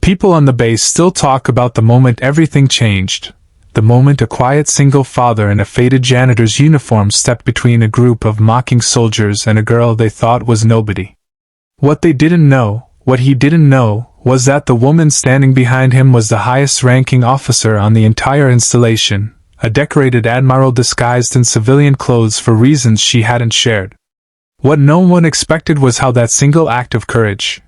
People on the base still talk about the moment everything changed. The moment a quiet single father in a faded janitor's uniform stepped between a group of mocking soldiers and a girl they thought was nobody. What he didn't know, was that the woman standing behind him was the highest-ranking officer on the entire installation, a decorated admiral disguised in civilian clothes for reasons she hadn't shared. What no one expected was how that single act of courage,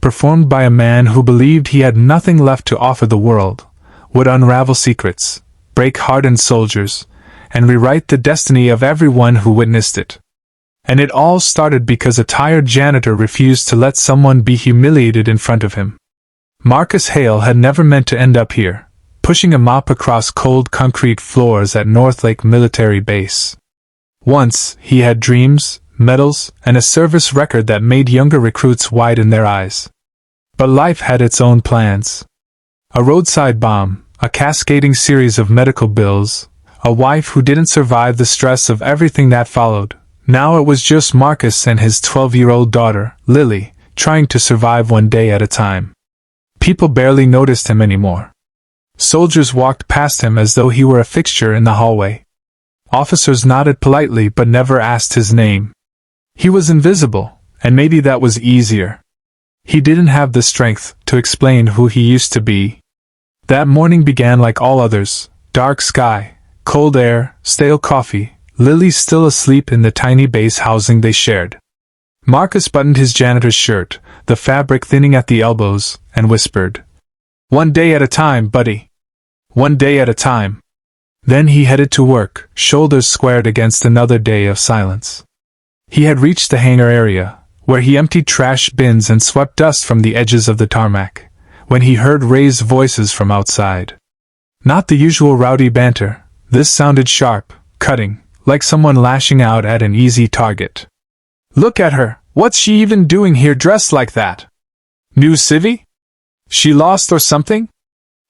performed by a man who believed he had nothing left to offer the world, would unravel secrets, break hardened soldiers, and rewrite the destiny of everyone who witnessed it. And it all started because a tired janitor refused to let someone be humiliated in front of him. Marcus Hale had never meant to end up here, pushing a mop across cold concrete floors at North Lake Military Base. Once, he had dreams, medals, and a service record that made younger recruits widen their eyes. But life had its own plans. A roadside bomb, a cascading series of medical bills, a wife who didn't survive the stress of everything that followed. Now it was just Marcus and his 12-year-old daughter, Lily, trying to survive one day at a time. People barely noticed him anymore. Soldiers walked past him as though he were a fixture in the hallway. Officers nodded politely but never asked his name. He was invisible, and maybe that was easier. He didn't have the strength to explain who he used to be. That morning began like all others: dark sky, cold air, stale coffee, Lily still asleep in the tiny base housing they shared. Marcus buttoned his janitor's shirt, the fabric thinning at the elbows, and whispered, "One day at a time, buddy. One day at a time." Then he headed to work, shoulders squared against another day of silence. He had reached the hangar area, where he emptied trash bins and swept dust from the edges of the tarmac, when he heard raised voices from outside. Not the usual rowdy banter. This sounded sharp, cutting, like someone lashing out at an easy target. "Look at her! What's she even doing here dressed like that? New civvy? She lost or something?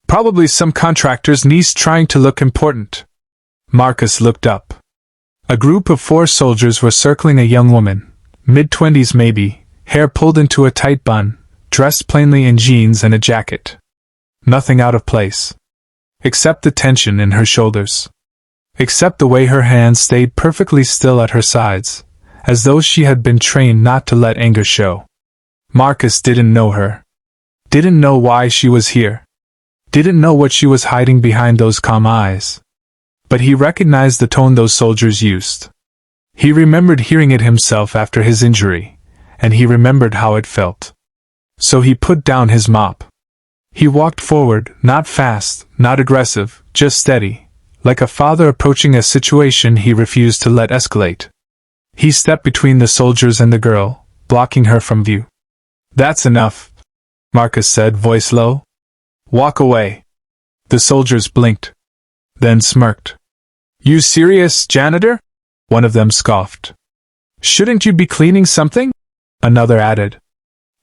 Probably some contractor's niece trying to look important." Marcus looked up. A group of 4 soldiers were circling a young woman, mid-20s maybe, hair pulled into a tight bun, dressed plainly in jeans and a jacket. Nothing out of place. Except the tension in her shoulders. Except the way her hands stayed perfectly still at her sides, as though she had been trained not to let anger show. Marcus didn't know her. Didn't know why she was here. Didn't know what she was hiding behind those calm eyes. But he recognized the tone those soldiers used. He remembered hearing it himself after his injury, and he remembered how it felt. So he put down his mop. He walked forward, not fast, not aggressive, just steady, like a father approaching a situation he refused to let escalate. He stepped between the soldiers and the girl, blocking her from view. "That's enough," Marcus said, voice low. "Walk away." The soldiers blinked, then smirked. "You serious, janitor?" one of them scoffed. "Shouldn't you be cleaning something?" another added.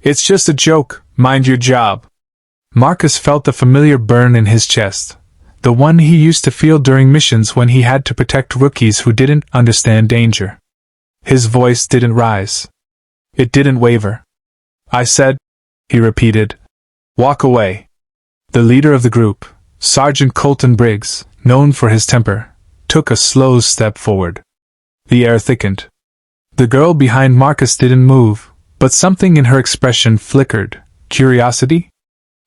"It's just a joke, mind your job." Marcus felt the familiar burn in his chest, the one he used to feel during missions when he had to protect rookies who didn't understand danger. His voice didn't rise. It didn't waver. "I said," he repeated, "walk away." The leader of the group, Sergeant Colton Briggs, known for his temper, took a slow step forward. The air thickened. The girl behind Marcus didn't move, but something in her expression flickered. Curiosity?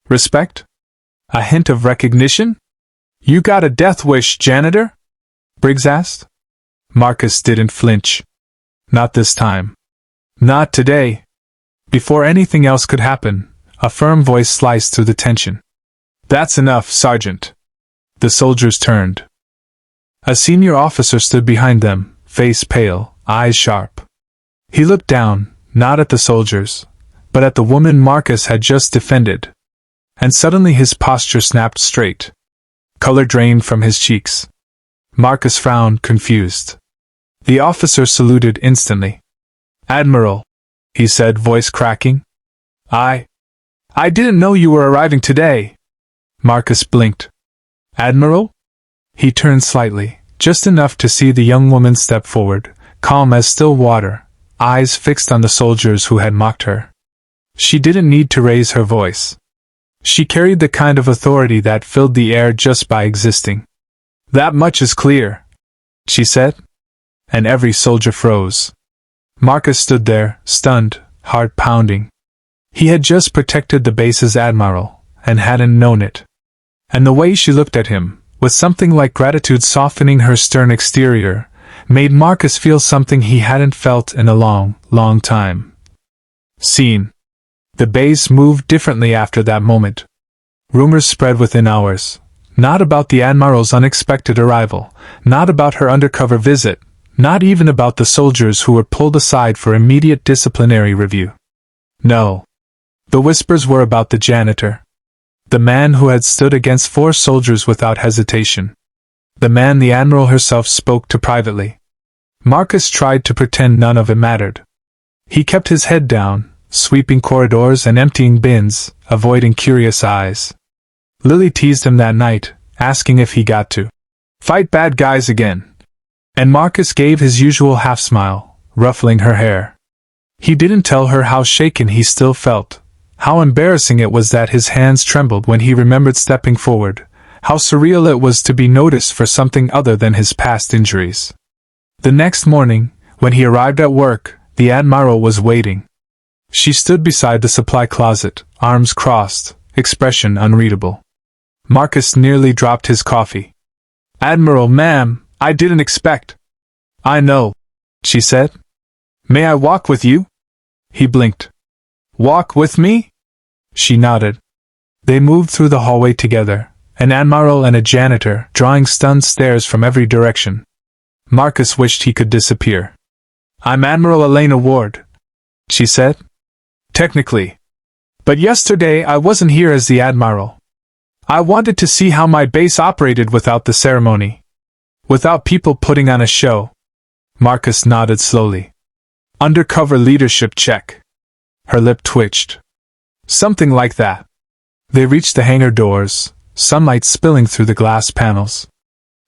Respect? A hint of recognition? "You got a death wish, janitor?" Briggs asked. Marcus didn't flinch. Not this time. Not today. Before anything else could happen, a firm voice sliced through the tension. "That's enough, Sergeant." The soldiers turned. A senior officer stood behind them, face pale, eyes sharp. He looked down, not at the soldiers, but at the woman Marcus had just defended. And suddenly his posture snapped straight. Color drained from his cheeks. Marcus frowned, confused. The officer saluted instantly. "Admiral," he said, voice cracking. I didn't know you were arriving today." Marcus blinked. "Admiral?" He turned slightly, just enough to see the young woman step forward, calm as still water, eyes fixed on the soldiers who had mocked her. She didn't need to raise her voice. She carried the kind of authority that filled the air just by existing. "That much is clear," she said. And every soldier froze. Marcus stood there, stunned, heart pounding. He had just protected the base's admiral, and hadn't known it. And the way she looked at him, with something like gratitude softening her stern exterior, made Marcus feel something he hadn't felt in a long, long time. Scene. The base moved differently after that moment. Rumors spread within hours. Not about the Admiral's unexpected arrival, not about her undercover visit, not even about the soldiers who were pulled aside for immediate disciplinary review. No. The whispers were about the janitor. The man who had stood against 4 soldiers without hesitation. The man the Admiral herself spoke to privately. Marcus tried to pretend none of it mattered. He kept his head down, sweeping corridors and emptying bins, avoiding curious eyes. Lily teased him that night, asking if he got to fight bad guys again. And Marcus gave his usual half-smile, ruffling her hair. He didn't tell her how shaken he still felt, how embarrassing it was that his hands trembled when he remembered stepping forward, how surreal it was to be noticed for something other than his past injuries. The next morning, when he arrived at work, the Admiral was waiting. She stood beside the supply closet, arms crossed, expression unreadable. Marcus nearly dropped his coffee. "Admiral, ma'am, I didn't expect." "I know," she said. "May I walk with you?" He blinked. "Walk with me?" She nodded. They moved through the hallway together, an Admiral and a janitor drawing stunned stares from every direction. Marcus wished he could disappear. "I'm Admiral Elena Ward," she said. "Technically. But yesterday I wasn't here as the Admiral. I wanted to see how my base operated without the ceremony. Without people putting on a show." Marcus nodded slowly. "Undercover leadership check." Her lip twitched. "Something like that." They reached the hangar doors, sunlight spilling through the glass panels.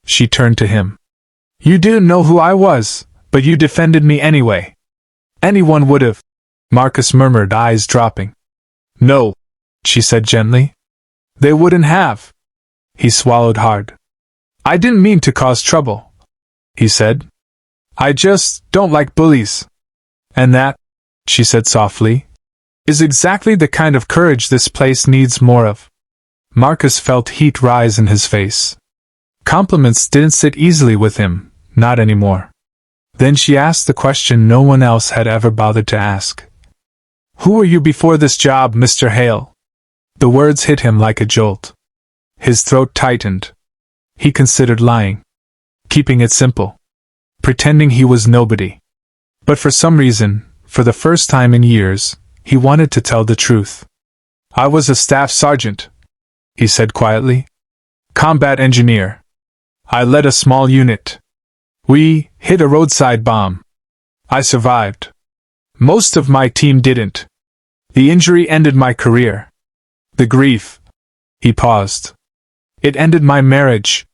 She turned to him. "You didn't know who I was, but you defended me anyway." "Anyone would have," Marcus murmured, eyes dropping. "No," she said gently. "They wouldn't have." He swallowed hard. "I didn't mean to cause trouble," he said. "I just don't like bullies. And that," she said softly, "is exactly the kind of courage this place needs more of." Marcus felt heat rise in his face. Compliments didn't sit easily with him, not anymore. Then she asked the question no one else had ever bothered to ask. "Who were you before this job, Mr. Hale?" The words hit him like a jolt. His throat tightened. He considered lying. Keeping it simple. Pretending he was nobody. But for some reason, for the first time in years, he wanted to tell the truth. "I was a staff sergeant," he said quietly. "Combat engineer. I led a small unit. We hit a roadside bomb. I survived. Most of my team didn't. The injury ended my career. The grief." He paused. "It ended my marriage."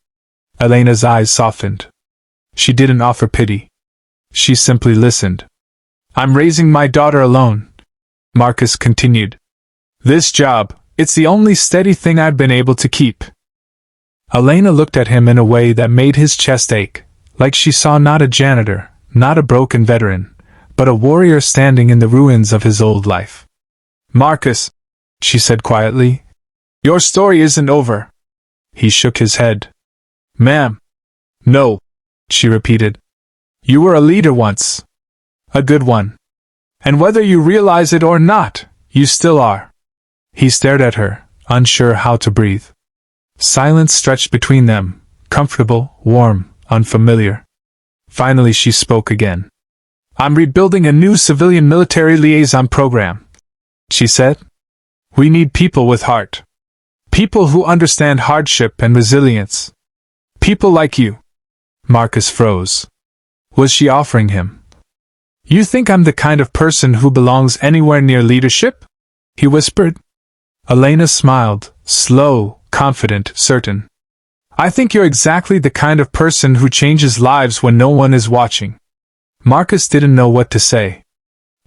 Elena's eyes softened. She didn't offer pity. She simply listened. "I'm raising my daughter alone," Marcus continued. "This job, it's the only steady thing I've been able to keep." Elena looked at him in a way that made his chest ache, like she saw not a janitor, not a broken veteran, but a warrior standing in the ruins of his old life. "Marcus," she said quietly, "your story isn't over." He shook his head. "Ma'am." "No," she repeated. "You were a leader once. A good one. And whether you realize it or not, you still are." He stared at her, unsure how to breathe. Silence stretched between them, comfortable, warm, unfamiliar. Finally she spoke again. "I'm rebuilding a new civilian-military liaison program," she said. "We need people with heart. People who understand hardship and resilience. People like you." Marcus froze. Was she offering him? "You think I'm the kind of person who belongs anywhere near leadership?" he whispered. Elena smiled, slow, confident, certain. "I think you're exactly the kind of person who changes lives when no one is watching." Marcus didn't know what to say.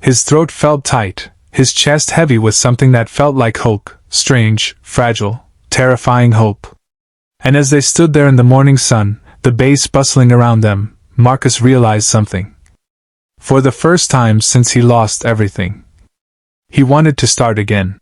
His throat felt tight, his chest heavy with something that felt like hope, strange, fragile, terrifying hope. And as they stood there in the morning sun, the base bustling around them, Marcus realized something. For the first time since he lost everything, he wanted to start again.